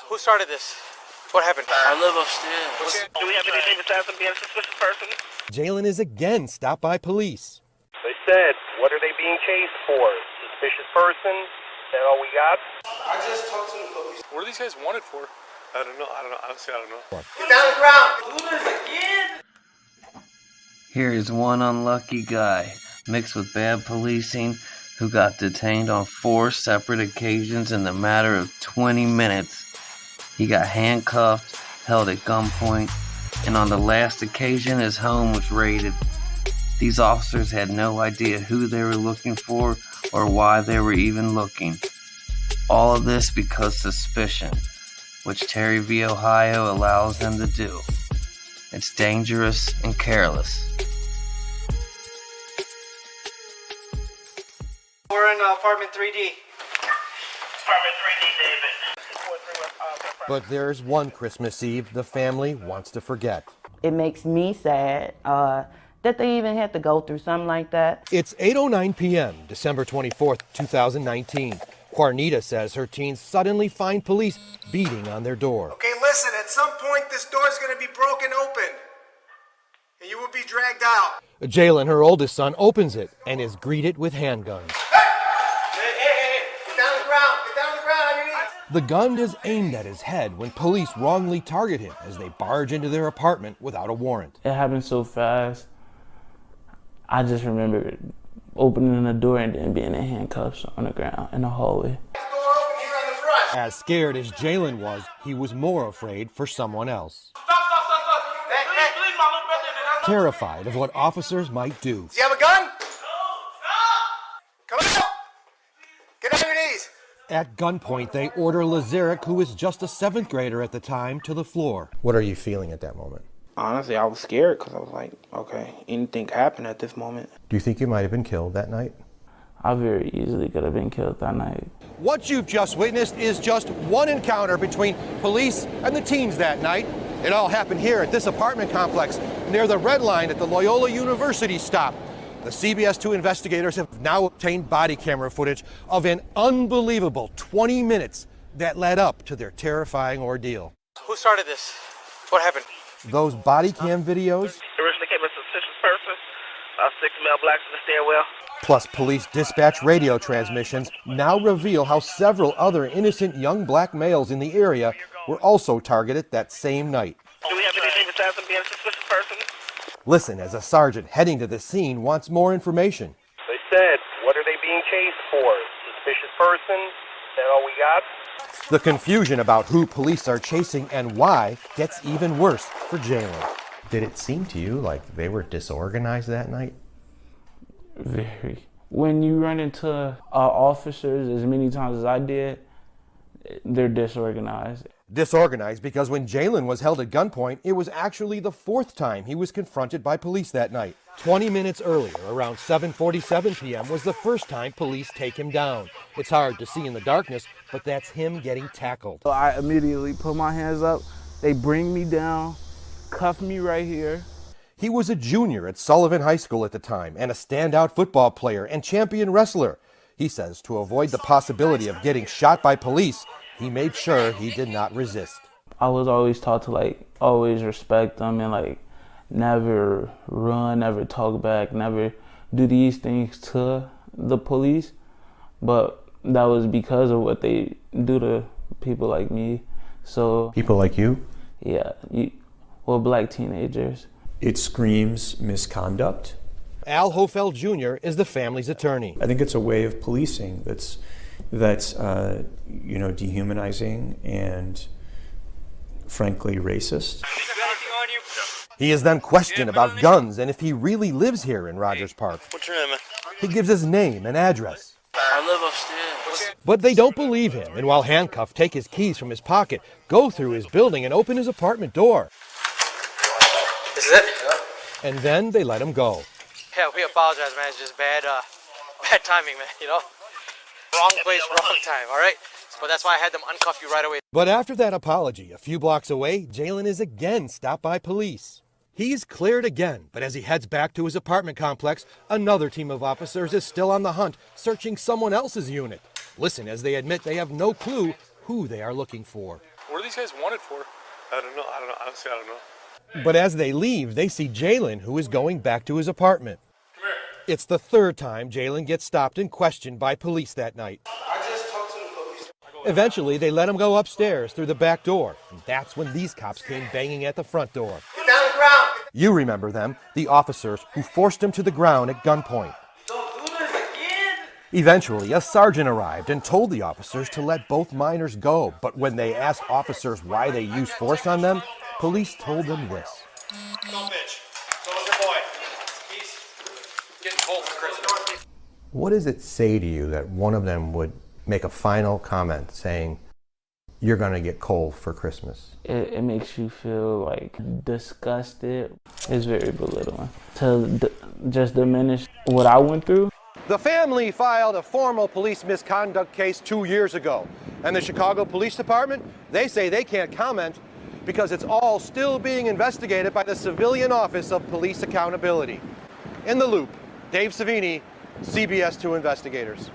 Who started this? What happened? I live upstairs. Do we have anything besides them being a suspicious person? Jalen is again stopped by police. They said, what are they being chased for? Suspicious person? Is that all we got? I just talked to the police. What are these guys wanted for? I don't know. Honestly, I don't know. Get down the ground! Looters again! Here is one unlucky guy, mixed with bad policing, who got detained on 4 separate occasions in the matter of 20 minutes. He got handcuffed, held at gunpoint, and on the last occasion his home was raided. These officers had no idea who they were looking for or why they were even looking. All of this because suspicion, which Terry v. Ohio allows them to do. It's dangerous and careless. We're in apartment 3D. Apartment 3D, David. But there's one Christmas Eve the family wants to forget. It makes me sad that they even had to go through something like that. It's 8:09 p.m., December 24th, 2019. Juanita says her teens suddenly find police beating on their door. Okay, listen, at some point this door's gonna be broken open, and you will be dragged out. Jalen, her oldest son, opens it and is greeted with handguns. Hey, get down the ground, on your knees. The gun is aimed at his head when police wrongly target him as they barge into their apartment without a warrant. It happened so fast. I just remember opening the door and then being in handcuffs on the ground in the hallway. Door open here on the front. As scared as Jalen was, he was more afraid for someone else. Stop. Please, my little brother. Terrified of what officers might do. Do you have a gun? Come on. Get on your knees. At gunpoint, they order Lazarick, who was just a 7th grader at the time, to the floor. What are you feeling at that moment? Honestly, I was scared because I was like, okay, anything could happen at this moment. Do you think you might have been killed that night? I very easily could have been killed that night. What you've just witnessed is just one encounter between police and the teens that night. It all happened here at this apartment complex near the red line at the Loyola University stop. The CBS 2 investigators have now obtained body camera footage of an unbelievable 20 minutes that led up to their terrifying ordeal. Who started this? What happened? Those body cam videos, Originally came as a suspicious person. About 6 male blacks in the stairwell. plus police dispatch radio transmissions, now reveal how several other innocent young black males in the area were also targeted that same night. Do we have anything besides them being a suspicious person? Listen as a sergeant heading to the scene wants more information. They said, what are they being chased for? Suspicious person? Is that all we got? The confusion about who police are chasing and why gets even worse for Jalen. Did it seem to you like they were disorganized that night? Very. When you run into officers as many times as I did, they're disorganized. Disorganized because when Jalen was held at gunpoint, it was actually the 4th time he was confronted by police that night. 20 minutes earlier, around 7:47 p.m., was the first time police take him down. It's hard to see in the darkness, but that's him getting tackled. So I immediately put my hands up. They bring me down, cuff me right here. He was a junior at Sullivan High School at the time and a standout football player and champion wrestler. He says to avoid the possibility of getting shot by police, he made sure he did not resist. I was always taught to always respect them and never run, never talk back, never do these things to the police. But that was because of what they do to people like me. So People like you? yeah, black teenagers. It screams misconduct. Al Hofeld Jr. is the family's attorney. I think it's a way of policing that's dehumanizing and frankly racist. He is then questioned about guns and if he really lives here in Rogers Park. What's your name, man? He gives his name and address. I live upstairs. But they don't believe him, and while handcuffed, take his keys from his pocket, go through his building and open his apartment door. This is it? And then they let him go. Yeah, we apologize, man. It's just bad timing, man, Wrong place, wrong time, all right? But that's why I had them uncuff you right away. But after that apology, a few blocks away, Jalen is again stopped by police. He's cleared again, but as he heads back to his apartment complex, another team of officers is still on the hunt, searching someone else's unit. Listen as they admit they have no clue who they are looking for. What are these guys wanted for? I don't know. Honestly, I don't know. But as they leave, they see Jalen, who is going back to his apartment. It's the third time Jalen gets stopped and questioned by police that night. I just talked to the police. Eventually, they let him go upstairs through the back door. And that's when these cops came banging at the front door. Get down the ground. You remember them, the officers who forced him to the ground at gunpoint. Don't do this again. Eventually, a sergeant arrived and told the officers to let both minors go. But when they asked officers why they used force on them, police told them this. Don't bitch. So's your boy. He's getting cold for Christmas. What does it say to you that one of them would make a final comment saying, you're going to get coal for Christmas? It makes you feel like disgusted. It's very belittling to just diminish what I went through. The family filed a formal police misconduct case 2 years ago. And the Chicago Police Department, they say they can't comment because it's all still being investigated by the Civilian Office of Police Accountability. In the Loop, Dave Savini, CBS 2 Investigators.